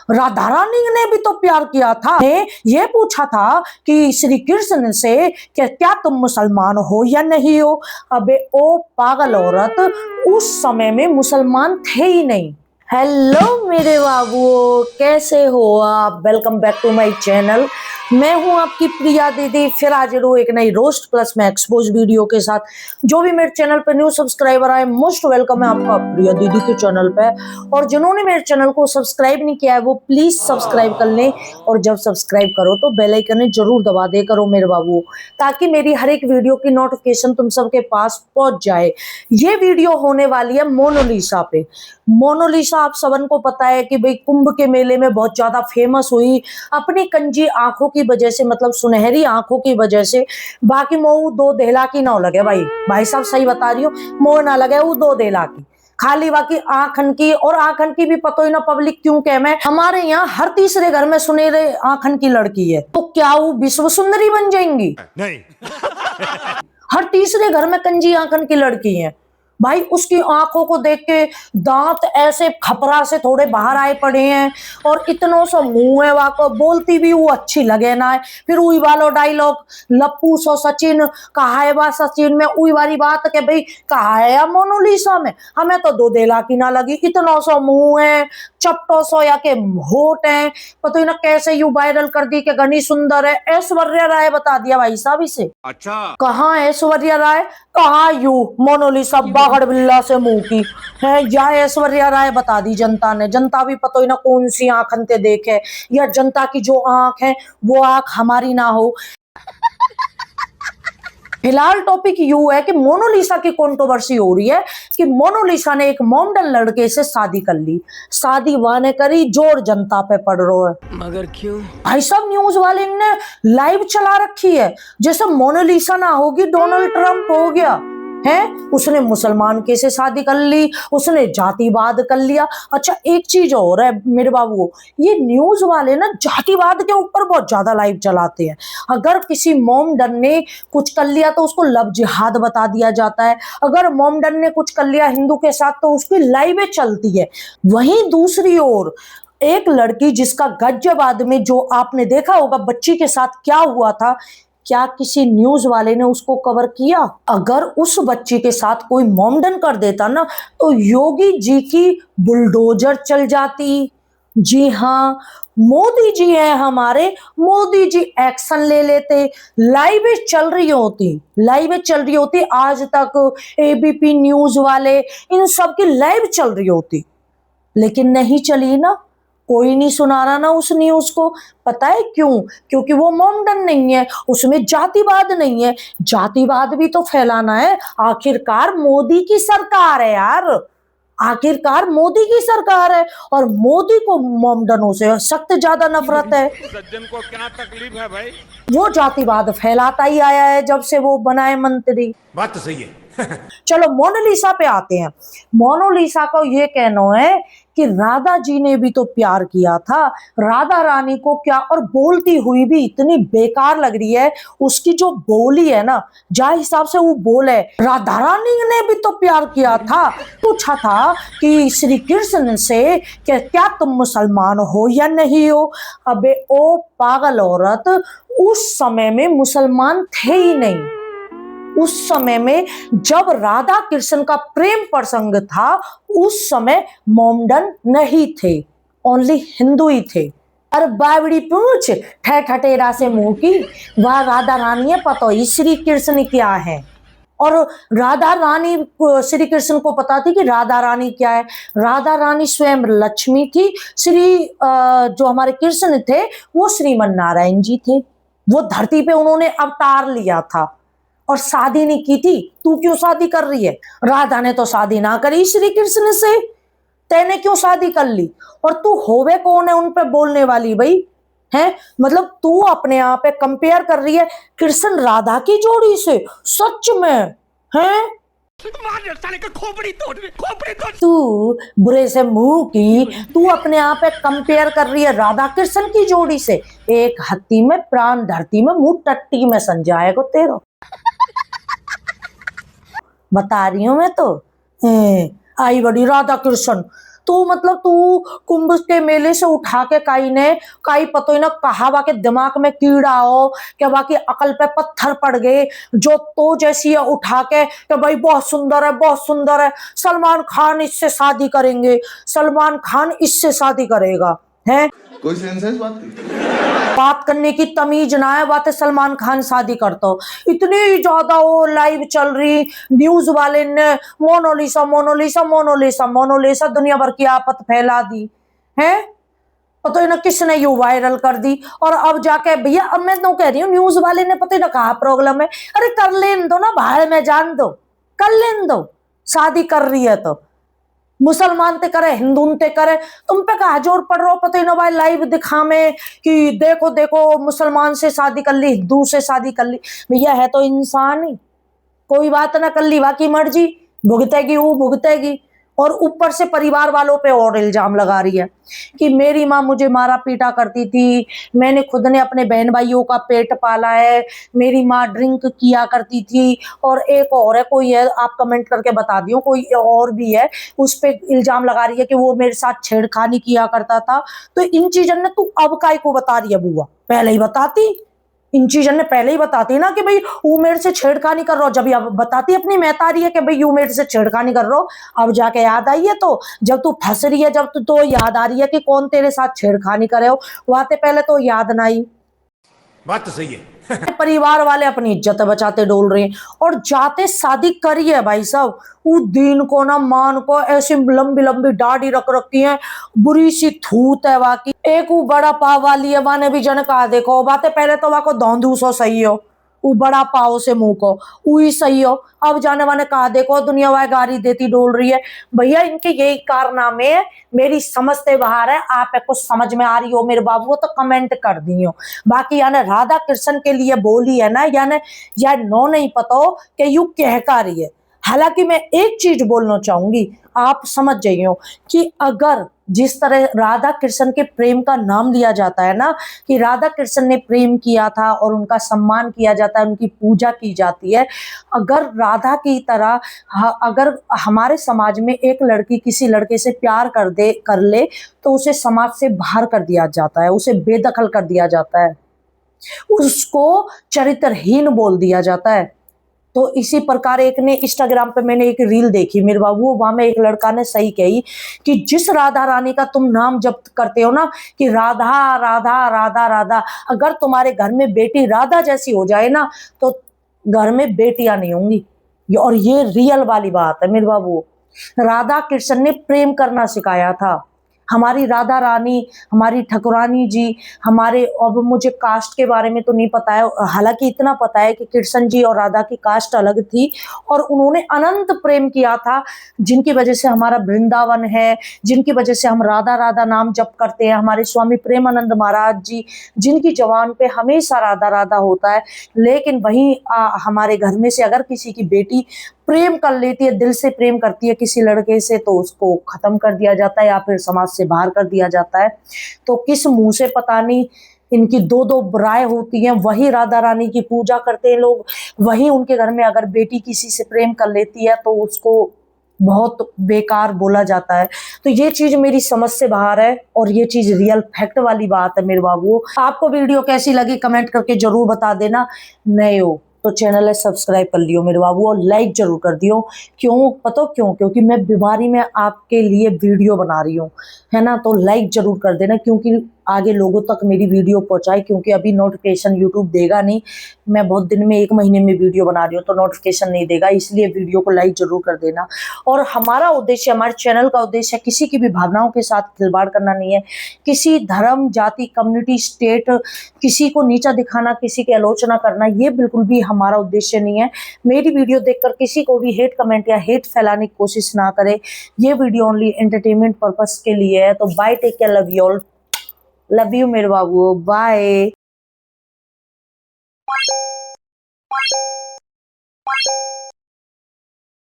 राधा रानी ने भी तो प्यार किया था। ने ये पूछा था कि श्री कृष्ण से कि क्या तुम मुसलमान हो या नहीं हो। अबे ओ पागल औरत, उस समय में मुसलमान थे ही नहीं। हेलो मेरे बाबुओ, कैसे हो आप? Welcome back to my channel. मैं हूं आपकी प्रिया दीदी, फिर हाजिर हूं एक नई रोस्ट प्लस में एक्सपोज वीडियो के साथ। जो भी मेरे चैनल पे न्यू सब्सक्राइबर आए, मोस्ट वेलकम है आपका प्रिया दीदी के चैनल पे। और जिन्होंने मेरे चैनल को सब्सक्राइब नहीं किया है वो प्लीज सब्सक्राइब कर लें, और जब सब्सक्राइब करो तो बेल आइकन जरूर दबा दे करो मेरे बाबू, ताकि मेरी हर एक वीडियो की नोटिफिकेशन तुम सबके पास पहुंच जाए। ये वीडियो होने वाली है मोनालिसा पे। मोनालिसा आप सबन को पता है कि भाई कुंभ के मेले में बहुत ज्यादा फेमस हुई अपनी कंजी आंखों की वजह से, मतलब सुनहरी आंखों की वजह से। बाकी मोह दो देहला की ना लगे भाई साहब, सही बता रही हूँ, मोह ना लगे वो दो देहला की, खाली बाकी आंखन की। और आंखन की भी पता ही ना पब्लिक क्यों कह में, हमारे यहाँ हर तीसरे घर में सुनहरे आंखन की लड़की है, तो क्या वो विश्व सुंदरी बन जाएंगी? नहीं। हर तीसरे घर में कंजी आंखन की लड़की है भाई। उसकी आंखों को देख के दांत ऐसे खपरा से थोड़े बाहर आए पड़े हैं, और इतनो सा मुंह है वाको, बोलती भी वो अच्छी लगे ना है। फिर वही वालो डायलॉग, लप्पू सो सचिन कहा है बा सचिन में, वही वाली बात के भाई कहा है मोनालिसा में, हमें तो दो देला की ना लगी। इतना सा मुंह है, चपटो सो या के होठ है, पता ही ना कैसे यू वायरल कर दी कि घनी सुंदर है। ऐश्वर्या राय बता दिया भाई साहब इसे। अच्छा, कहाँ ऐश्वर्या राय, कहाँ यू मोनालिसा बागड़ बिल्ला से मुंह की है, या ऐश्वर्या राय बता दी जनता ने। जनता भी पता ही ना कौन सी आंखन ते देखे, या जनता की जो आंख है वो आंख हमारी ना हो। फिलहाल टॉपिक यू है कि मोनालिसा की कंट्रोवर्सी हो रही है कि मोनालिसा ने एक मॉडल लड़के से शादी कर ली। शादी वाने करी, जोर जनता पे पड़ रहा है। मगर क्यों भाई साहब? न्यूज वाले ने लाइव चला रखी है जैसे मोनालिसा ना होगी डोनाल्ड ट्रंप हो गया है। उसने मुसलमान के से शादी कर ली, उसने जातिवाद कर लिया। अच्छा एक चीज और है मेरे बाबू, ये न्यूज वाले ना जातिवाद के ऊपर बहुत ज्यादा लाइव चलाते हैं। अगर किसी मोमडन ने कुछ कर लिया तो उसको लव जिहाद बता दिया जाता है। अगर मोमडन ने कुछ कर लिया हिंदू के साथ तो उसकी लाइवें चलती है। वहीं दूसरी ओर एक लड़की जिसका गाजियाबाद में जो आपने देखा होगा बच्ची के साथ क्या हुआ था, क्या किसी न्यूज वाले ने उसको कवर किया? अगर उस बच्ची के साथ कोई मोमडन कर देता ना तो योगी जी की बुलडोजर चल जाती। जी हाँ, मोदी जी हैं हमारे, मोदी जी एक्शन ले लेते। लाइवें चल रही होती, लाइवें चल रही होती, आज तक एबीपी न्यूज वाले इन सब की लाइव चल रही होती, लेकिन नहीं चली ना। कोई नहीं सुना रहा ना उस न्यूज को। पता है क्यों? क्योंकि वो मोमडन नहीं है, उसमें जातिवाद नहीं है। जातिवाद भी तो फैलाना है, आखिरकार मोदी की सरकार है यार, आखिरकार मोदी की सरकार है, और मोदी को मोमडनों से सख्त ज्यादा नफरत है। सज्जन को क्या तकलीफ है भाई? वो जातिवाद फैलाता ही आया है जब से वो बनाए मंत्री। बात तो सही है। चलो मोनालिसा पे आते हैं। मोनालिसा का ये कहना है कि राधा जी ने भी तो प्यार किया था, राधा रानी को क्या, और बोलती हुई भी इतनी बेकार लग रही है। उसकी जो बोली है ना, जा हिसाब से वो बोले, राधा रानी ने भी तो प्यार किया था। पूछा था कि श्री कृष्ण से कि क्या तुम मुसलमान हो या नहीं हो। अबे ओ पागल औरत, उस समय में मुसलमान थे ही नहीं। उस समय में जब राधा कृष्ण का प्रेम प्रसंग था उस समय मोमडन नहीं थे, ओनली हिंदू ही थे। अरे बावड़ी पूछ ठटेरा से मुंह की, वह राधा रानी है, पता ही श्री कृष्ण क्या है। और राधा रानी, श्री कृष्ण को पता थी कि राधा रानी क्या है। राधा रानी स्वयं लक्ष्मी थी, जो हमारे कृष्ण थे वो श्रीमन नारायण जी थे। वो धरती पे उन्होंने अवतार लिया था और शादी नहीं की थी। तू क्यों शादी कर रही है? राधा ने तो शादी ना करी श्री कृष्ण से, तेने क्यों शादी कर ली? और तू होवे कौन है उन पे बोलने वाली भाई? है मतलब तू अपने आप पे कंपेयर कर रही है कृष्ण राधा की जोड़ी से? सच में है? तू बुरे से मुंह की, तू अपने आप पे कंपेयर कर रही है राधा कृष्ण की जोड़ी से? एक हत्ती में प्राण, धरती में मुंह, टट्टी में संजाए को तेरो। बता रही हूं मैं तो। आई बड़ी राधा कृष्ण, तू मतलब तू कुंभ के मेले से उठा के काई पतो ही ना कहा बा के दिमाग में कीड़ा हो क्या बाकी अकल पे पत्थर पड़ गए जो तो जैसी है उठा के कि भाई बहुत सुंदर है, बहुत सुंदर है, सलमान खान इससे शादी करेंगे, सलमान खान इससे शादी करेगा। है कोई सेंस है इस बात की? बात करने की तमीज ना है, बातें सलमान खान शादी करता हो। इतनी ज्यादा वो लाइव चल रही, न्यूज वाले ने मोनालिसा मोनालिसा मोनालिसा मोनालिसा दुनिया भर की आफत फैला दी है। पता ही ना किसने यू वायरल कर दी। और अब जाके भैया अब मैं तो कह रही हूँ न्यूज वाले ने पता ही ना कहा प्रॉब्लम है। अरे कर लेन दो ना भाई, में जान दो, कर लेन दो, शादी कर रही है तो मुसलमान ते करे हिंदू ते करे, तुम पे कहा जोर पड़ रहा हो। पता ही ना भाई लाइव दिखा में कि देखो देखो मुसलमान से शादी कर ली, हिंदू से शादी कर ली। भैया है तो इंसान ही, कोई बात ना कर ली, बाकी मर्जी भुगतेगी वो भुगतेगी। और ऊपर से परिवार वालों पे और इल्जाम लगा रही है कि मेरी माँ मुझे मारा पीटा करती थी, मैंने खुद ने अपने बहन भाइयों का पेट पाला है, मेरी माँ ड्रिंक किया करती थी। और एक और है, कोई है, आप कमेंट करके बता दियो, कोई और भी है, उस पे इल्जाम लगा रही है कि वो मेरे साथ छेड़खानी किया करता था। तो इन चीजों ने तू अब काय को बता रही है बुआ, पहले ही बताती, इन चीजों ने पहले ही बताती ना कि भाई वो मेरे से छेड़खानी कर रहा हो। जब अब बताती अपनी महतारी है कि भाई यू मेरे से छेड़खानी कर रहा हो, अब जाके याद आई है। तो जब तू फंस रही है, जब तो याद आ रही है कि कौन तेरे साथ छेड़खानी करे हो, वाते पहले तो याद ना आई। बात तो सही है। परिवार वाले अपनी इज्जत बचाते डोल रहे हैं और जाते शादी करी है भाई साहब। वो दिन को ना मान को ऐसी लंबी लंबी दाढ़ी रख रखी है, बुरी सी थूत है वाकी। एक वो बड़ा पाव वाली है, वाने भी जन कहा देखो बातें पहले तो वाको धौंधू सो सही हो, वो बड़ा पाव से मुंह को वही सही हो। अब जाने वाने कहा देखो दुनिया वाय गारी देती डोल रही है। भैया इनके यही कारनामे है, मेरी समझ से बाहर है। आप कुछ समझ में आ रही हो मेरे बाबू तो कमेंट कर दियो। बाकी यानी राधा कृष्ण के लिए बोली है ना, यानी या नो नहीं पता हो कि यू कह का रही है। हालांकि मैं एक चीज बोलना चाहूंगी, आप समझ जाइयो कि अगर जिस तरह राधा कृष्ण के प्रेम का नाम लिया जाता है ना, कि राधा कृष्ण ने प्रेम किया था और उनका सम्मान किया जाता है, उनकी पूजा की जाती है। अगर राधा की तरह अगर हमारे समाज में एक लड़की किसी लड़के से प्यार कर ले तो उसे समाज से बाहर कर दिया जाता है, उसे बेदखल कर दिया जाता है, उसको चरित्रहीन बोल दिया जाता है। तो इसी प्रकार एक ने इंस्टाग्राम पे मैंने एक रील देखी मेरे बाबू, वहां में एक लड़का ने सही कही कि जिस राधा रानी का तुम नाम जप करते हो ना कि राधा राधा राधा राधा, अगर तुम्हारे घर में बेटी राधा जैसी हो जाए ना तो घर में बेटियां नहीं होंगी। और ये रियल वाली बात है मेरे बाबू। राधा कृष्ण ने प्रेम करना सिखाया था। हमारी राधा रानी, हमारी ठकुरानी जी, हमारे, अब मुझे कास्ट के बारे में तो नहीं पता है, हालांकि इतना पता है कि कृष्ण जी और राधा की कास्ट अलग थी और उन्होंने अनंत प्रेम किया था, जिनकी वजह से हमारा वृंदावन है, जिनकी वजह से हम राधा राधा नाम जप करते हैं। हमारे स्वामी प्रेमानंद महाराज जी, जिनकी जबान पे हमेशा राधा राधा होता है। लेकिन वहीं हमारे घर में से अगर किसी की बेटी प्रेम कर लेती है, दिल से प्रेम करती है किसी लड़के से, तो उसको खत्म कर दिया जाता है या फिर समाज से बाहर कर दिया जाता है। तो किस मुंह से पता नहीं इनकी दो दो राय होती हैं। वही राधा रानी की पूजा करते हैं लोग, वही उनके घर में अगर बेटी किसी से प्रेम कर लेती है तो उसको बहुत बेकार बोला जाता है। तो ये चीज मेरी समझ से बाहर है और ये चीज रियल फैक्ट वाली बात है मेरे बाबू। आपको वीडियो कैसी लगी कमेंट करके जरूर बता देना। नए हो तो चैनल है सब्सक्राइब कर लियो मेरे बाबू और लाइक जरूर कर दियो। क्यों पता क्यों? क्योंकि मैं बीमारी में आपके लिए वीडियो बना रही हूँ, है ना। तो लाइक जरूर कर देना क्योंकि आगे लोगों तक मेरी वीडियो पहुंचाए, क्योंकि अभी नोटिफिकेशन यूट्यूब देगा नहीं। मैं बहुत दिन में, एक महीने में वीडियो बना रही हूँ तो नोटिफिकेशन नहीं देगा, इसलिए वीडियो को लाइक जरूर कर देना। और हमारा उद्देश्य, हमारे चैनल का उद्देश्य किसी की भी भावनाओं के साथ खिलवाड़ करना नहीं है। किसी धर्म, जाति, कम्युनिटी, स्टेट, किसी को नीचा दिखाना, किसी की आलोचना करना, ये बिल्कुल भी हमारा उद्देश्य नहीं है। मेरी वीडियो देखकर किसी को भी हेट कमेंट या हेट फैलाने की कोशिश ना करे। ये वीडियो ओनली एंटरटेनमेंट पर्पस के लिए है। तो bye, take care, love you all, love you मेरे बाबू, बाय।